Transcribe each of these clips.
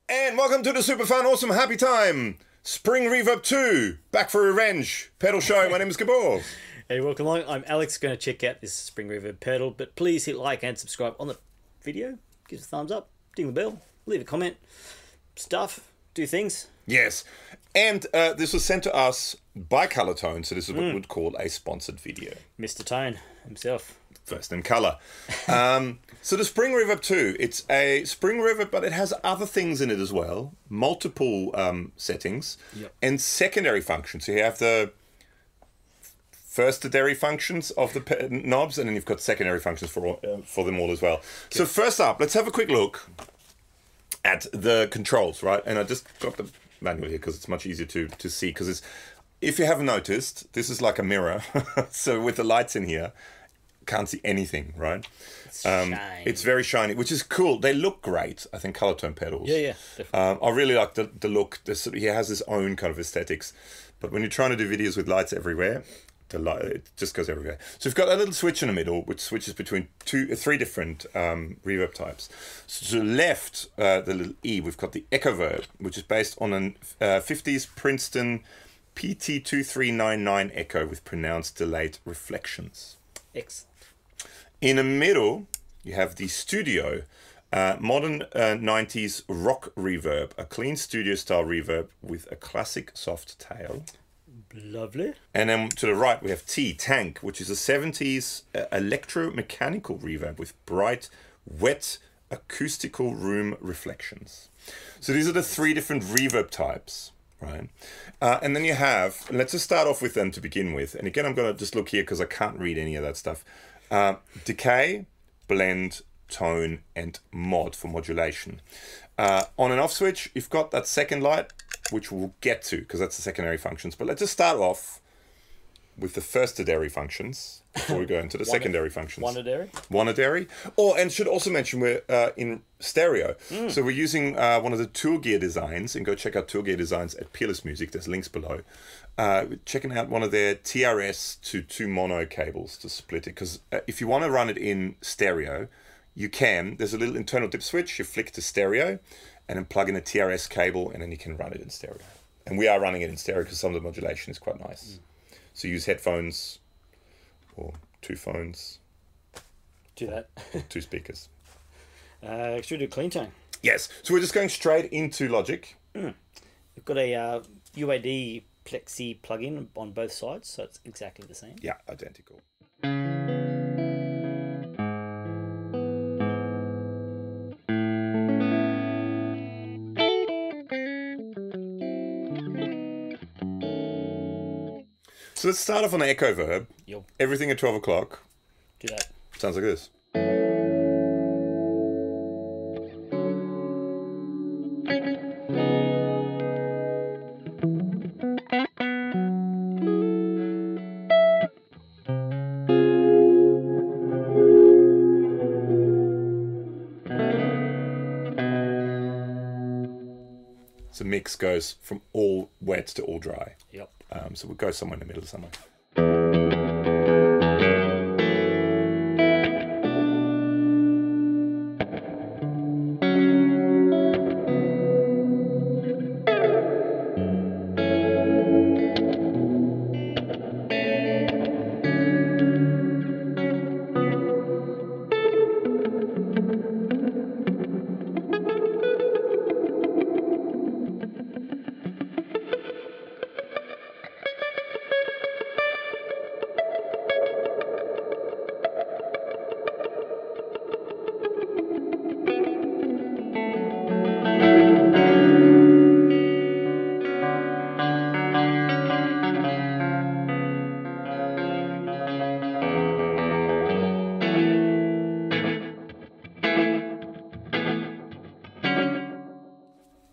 And welcome to the super fun, awesome, happy time Spring Reverb 2, back for revenge pedal show. My name is Gabor. Hey, welcome along. I'm Alex. Going to check out this Spring Reverb pedal, but please hit like and subscribe on the video. Give us a thumbs up, ding the bell, leave a comment, stuff, do things. Yes, and this was sent to us by Colortone, so this is what we would call a sponsored video. Mr. Tone himself. First in colour. So the Spring Reverb 2, it's a Spring Reverb, but it has other things in it as well. Multiple settings and secondary functions. So you have the firstary functions of the knobs, and then you've got secondary functions for them all as well. Okay. So first up, let's have a quick look at the controls, right? And I just got the manual here because it's much easier to see, because it's, if you haven't noticed, this is like a mirror. So with the lights in here, can't see anything, right? It's very shiny, which is cool. They look great, I think, Colortone Pedals. Yeah, definitely. I really like the look. He has his own kind of aesthetics. But when you're trying to do videos with lights everywhere, it just goes everywhere. So we've got a little switch in the middle, which switches between three different reverb types. So to the left, the little E, we've got the Echoverb, which is based on a 50s Princeton PT2399 Echo with pronounced delayed reflections. Excellent. In the middle, you have the Studio, modern 90s rock reverb, a clean studio-style reverb with a classic soft tail. Lovely. And then to the right, we have T, Tank, which is a 70s electromechanical reverb with bright, wet, acoustical room reflections. So these are the three different reverb types, right? And then you have, let's just start off with them to begin with. And again, I'm going to just look here because I can't read any of that stuff. Decay, blend, tone, and mod for modulation. On and off switch, you've got that second light, which we'll get to because that's the secondary functions. But let's just start off with the firstary functions before we go into the secondary functions. Wanadary. And should also mention we're in stereo. So we're using one of the Tour Gear designs, and go check out Tour Gear designs at Peerless Music. There's links below. Checking out one of their TRS to 2 mono cables to split it, because if you want to run it in stereo, you can. There's a little internal dip switch. You flick to stereo and then plug in a TRS cable, and then you can run it in stereo. And we are running it in stereo because some of the modulation is quite nice. So use headphones or 2 phones. Do that. Or 2 speakers. Should we do clean tone? Yes. So we're just going straight into Logic. We've got a UAD Plexi plugin on both sides, so it's exactly the same. Yeah, identical. So let's start off on the Echoverb. Everything at 12 o'clock. Do that. Sounds like this. So mix goes from all wet to all dry. Yep. So we'll go somewhere in the middle somewhere.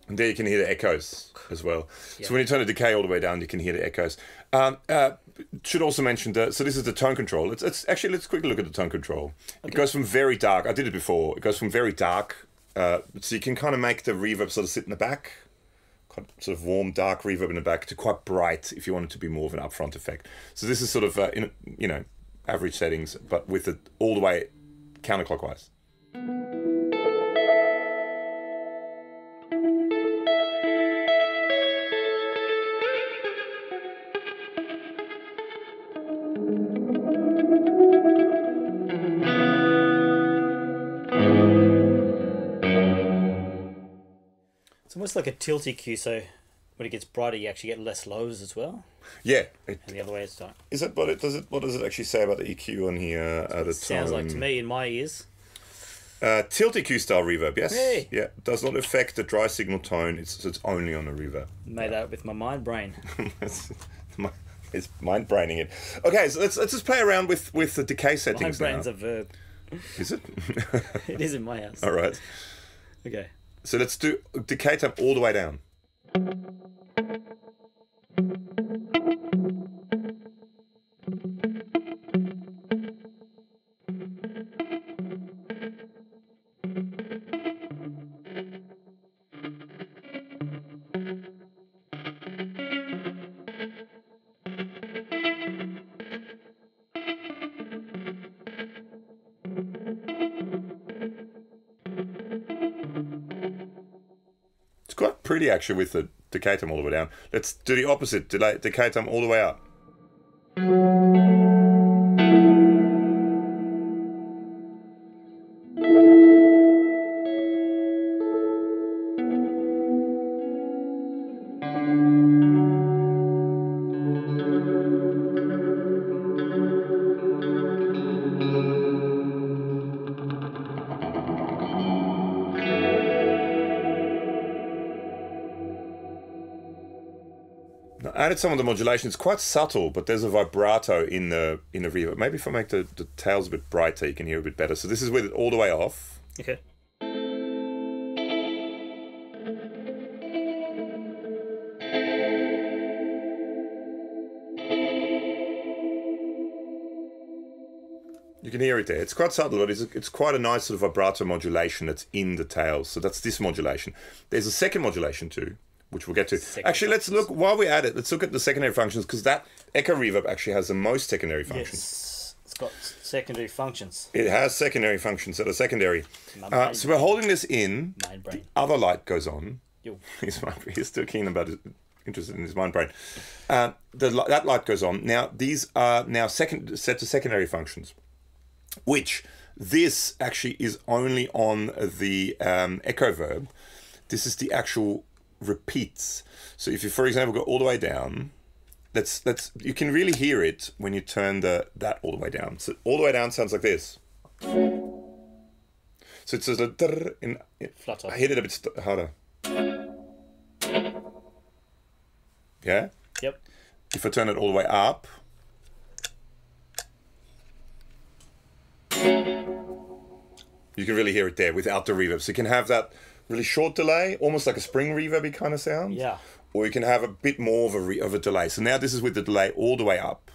And there you can hear the echoes as well. Yep. So when you turn the decay all the way down, you can hear the echoes. Should also mention that, so this is the tone control. It's actually, let's quickly look at the tone control. Okay. It goes from very dark, I did it before, it goes from very dark, so you can kind of make the reverb sort of sit in the back, quite sort of warm, dark reverb in the back, to quite bright if you want it to be more of an upfront effect. So this is sort of, you know, average settings, but with it all the way counterclockwise. It's almost like a tilty cue, so when it gets brighter, you actually get less lows as well. Yeah. And the other way it's done. Is that what it does? What does it actually say about the EQ on here? It sounds like to me in my ears. Tilt EQ style reverb, yes. Hey. Yeah, does not affect the dry signal tone. It's only on the reverb. Made that with my mind brain. It's mind braining it. Okay, so let's just play around with the decay settings Mind brain's now. a verb. Is it? It is in my house. All right. Okay. So let's do decay time all the way down. It's quite pretty actually with the decay time all the way down. Let's do the opposite, decay time all the way up. I added some of the modulation. It's quite subtle, but there's a vibrato in the reverb. Maybe if I make the tails a bit brighter, you can hear a bit better. So this is with it all the way off. Okay. You can hear it there. It's quite subtle, but it's quite a nice sort of vibrato modulation that's in the tails. So that's this modulation. There's a second modulation too, which we'll get to. Actually, let's look, while we're at it, let's look at the secondary functions, because that Echo Reverb actually has the most secondary functions. Yes. It's got secondary functions. It has secondary functions that are secondary. So we're holding this in. Mind brain. The other light goes on. Yo. He's still keen about it, interested in his mind brain. That light goes on. Now, these are now set to secondary functions, which this actually is only on the Echoverb. This is the actual repeats. So if you, for example, go all the way down, you can really hear it when you turn that all the way down. So all the way down sounds like this. So it's just a Flutter. I hit it a bit harder. Yeah? Yep. If I turn it all the way up, you can really hear it there without the reverb. So you can have that really short delay, almost like a spring reverby kind of sound. Yeah. Or you can have a bit more of a delay. So now this is with the delay all the way up.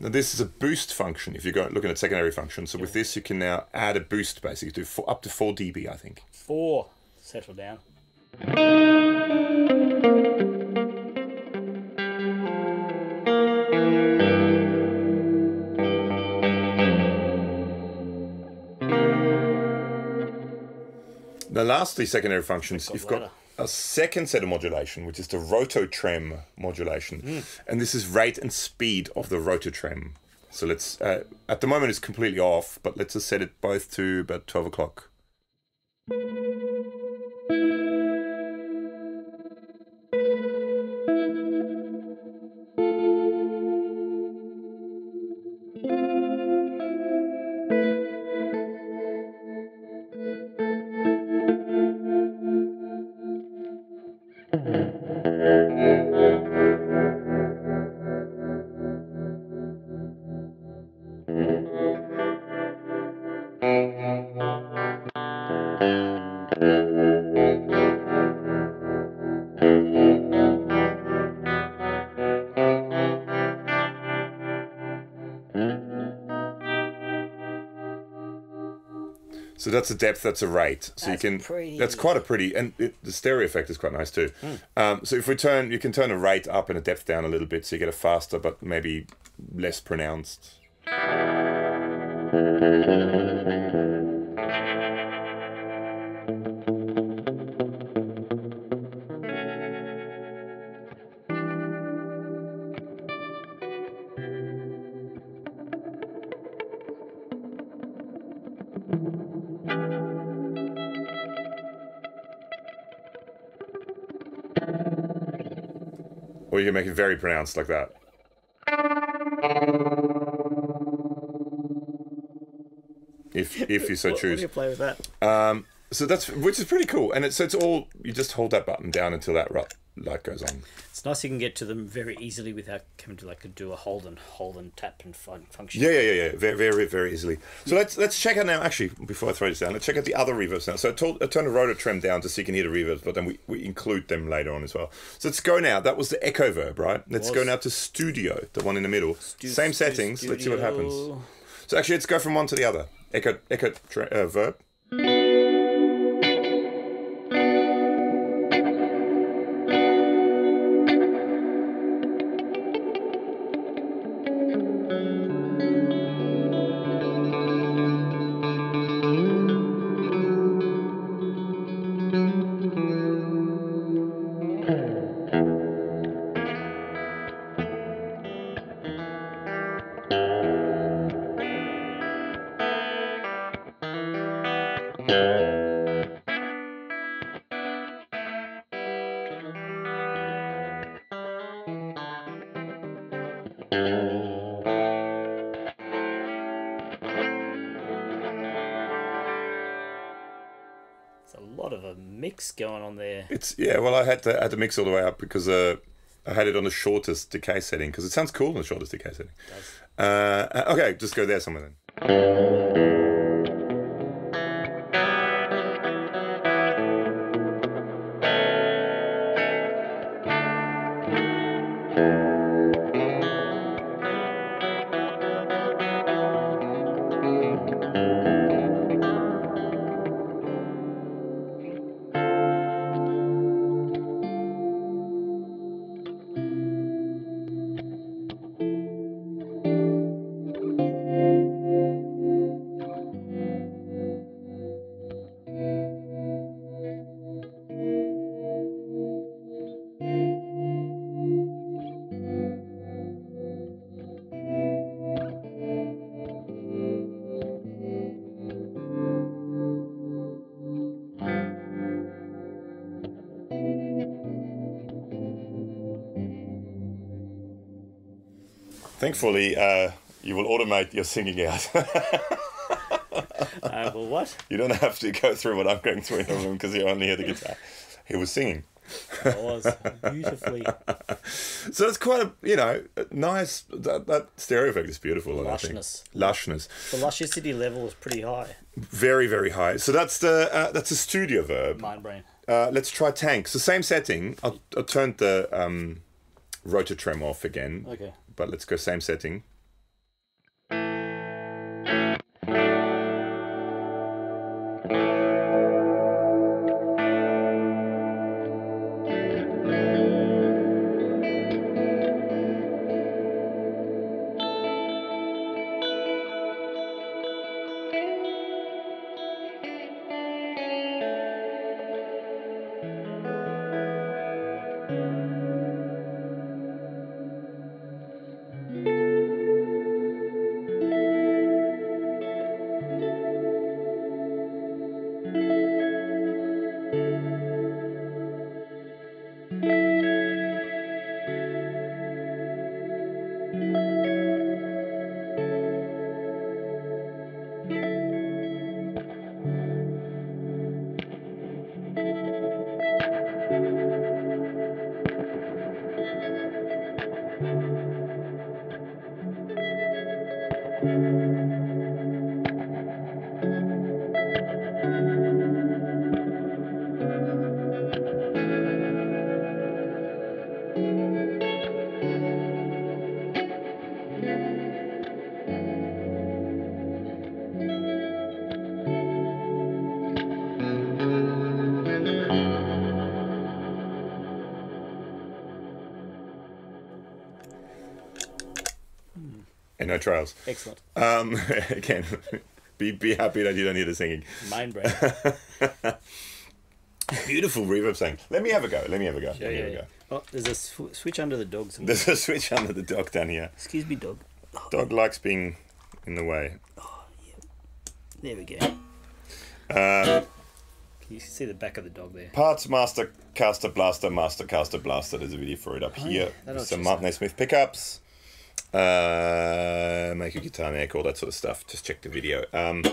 Now this is a boost function if you're looking at secondary functions. So with this you can now add a boost basically to up to 4 dB, I think. 4. Settle down. The last three secondary functions, you've got a second set of modulation, which is the ROTOTREM modulation. And this is rate and speed of the ROTOTREM. So let's, at the moment it's completely off, but let's just set it both to about 12 o'clock. So that's a depth, that's a rate. So That's you can, pretty. that's quite a pretty, and the stereo effect is quite nice too. So if we turn, you can turn a rate up and a depth down a little bit, so you get a faster, but maybe less pronounced. Or you can make it very pronounced like that. If you so What do choose. you play with that? So that's, which is pretty cool. And it's all, you just hold that button down until that light goes on. It's nice you can get to them very easily without having to like do a hold and tap and function. Yeah. Very, very, very easily. So let's check out now, actually, before I throw this down, let's check out the other reverbs now. So I turned the ROTOTREM down just so you can hear the reverbs, but then we include them later on as well. So let's go now. That was the Echoverb, right? Let's go now to Studio, the one in the middle. Same settings. Let's see what happens. So actually, let's go from one to the other. Echoverb. There's a lot of a mix going on there. Well, I had to mix all the way up because I had it on the shortest decay setting because it sounds cool on the shortest decay setting. It does. Okay, just go there somewhere then. Thankfully, you will automate your singing out. Well, what? You don't have to go through what I'm going through in the room because you only hear the guitar. He was singing. I was beautifully. So it's quite a, nice, that stereo effect is beautiful. Lushness. Lushness. The lushicity level is pretty high. Very, very high. So that's a studio verb. Mind brain. Let's try tank. So same setting. I'll turn the ROTOTREM off again. Okay. But let's go same setting. trails. Excellent. Again, be happy that you don't hear the singing. Mind break. Beautiful reverb sound. Let me have a go. Yeah. Oh, there's a switch under the dog's. There's a switch under the dog down here. Excuse me, dog. Oh. Dog likes being in the way. Oh, yeah. There we go. You can see the back of the dog there. PartsMaster Caster Blaster, Master Caster Blaster. There's a video for it up here. Yeah, With some Martin A. Smith pickups. Make a guitar neck, all that sort of stuff. Just check the video. And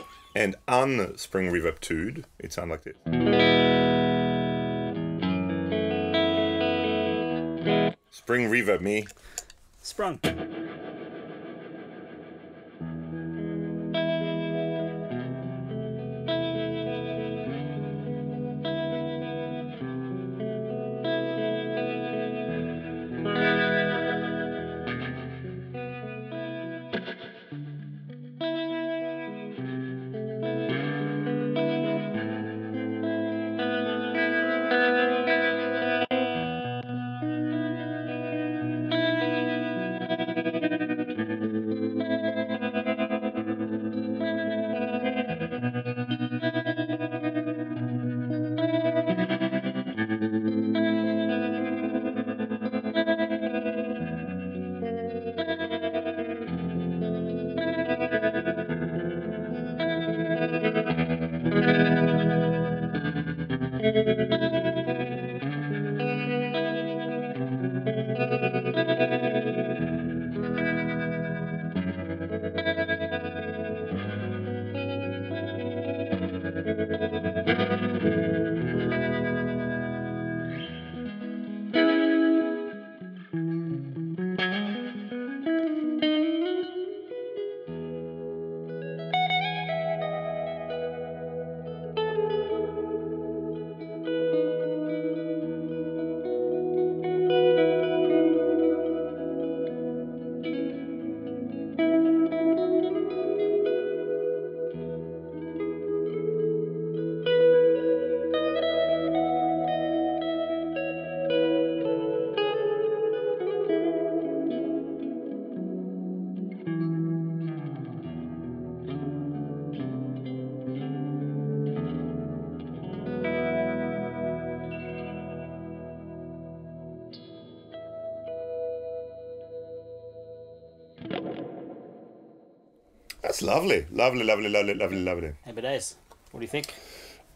Spring Reverb II. It sounds like this. Spring Reverb me. Sprung. That's lovely. Lovely. Happy days. What do you think?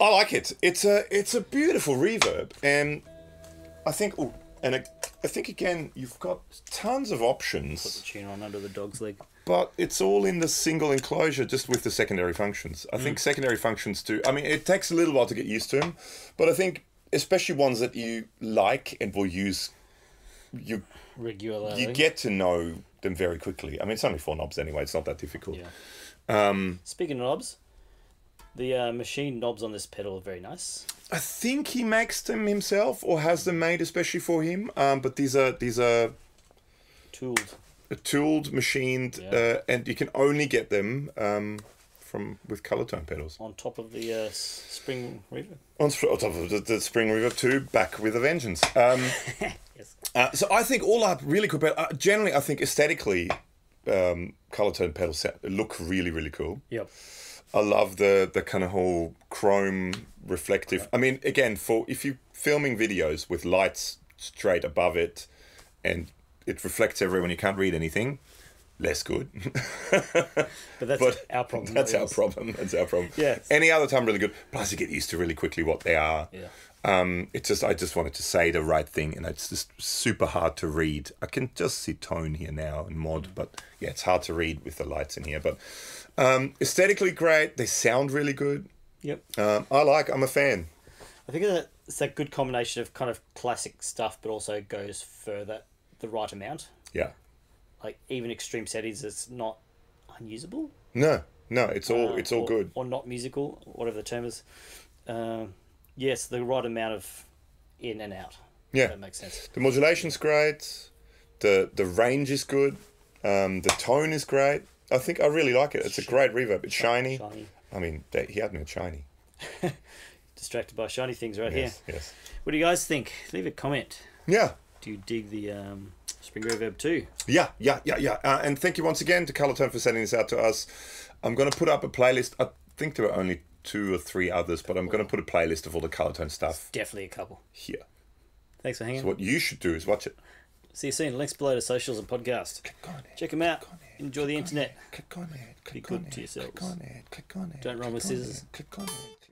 I like it. It's a beautiful reverb, and I think I think again you've got tons of options. Put the tune on under the dog's leg. But it's all in the single enclosure, just with the secondary functions. I think secondary functions too. I mean, it takes a little while to get used to them, but I think especially ones that you like and will use, you regularly. You get to know them very quickly. I mean, it's only 4 knobs anyway. It's not that difficult. Yeah. Speaking of knobs, the machine knobs on this pedal are very nice. I think he makes them himself or has them made especially for him. But these are tooled, machined, and you can only get them with Colortone pedals. On top of the Spring Reverb. On top of the Spring Reverb II, back with a vengeance. Yes. So I think all are really cool. But generally, I think aesthetically, Colortone pedals look really, really cool. Yep. I love the kind of whole chrome reflective. I mean, again, if you're filming videos with lights straight above it, and it reflects everywhere when you can't read anything, less good. But that's our problem. That's our problem. Yeah. Any other time, really good. Plus, you get used to really quickly what they are. Yeah. I just wanted to say the right thing, and it's just super hard to read. I can just see tone here now and mod, but yeah, it's hard to read with the lights in here. But aesthetically great. They sound really good. Yep. I'm a fan. I think it's that good combination of kind of classic stuff, but also goes further the right amount. Yeah. Like even extreme settings, it's not unusable. No, it's all good. Or not musical, whatever the term is. Yes, the right amount of in and out. Yeah, that makes sense. The modulation's great. The range is good. The tone is great. I think I really like it. It's a great reverb. It's shiny. I mean, he had me at shiny. Distracted by shiny things right here. Yes. What do you guys think? Leave a comment. Yeah. Do you dig the Spring Reverb 2. Yeah. And thank you once again to Colortone for sending this out to us. I'm going to put up a playlist. I think there are only 2 or 3 others, but I'm going to put a playlist of all the Colortone stuff. Definitely a couple. Here. Thanks for hanging. So what you should do is watch it. See you soon. Links below to socials and podcast. Click on it. Check them out. Enjoy the internet. Click on it. Be good to yourselves. Click on it. Don't run with scissors. Click on it.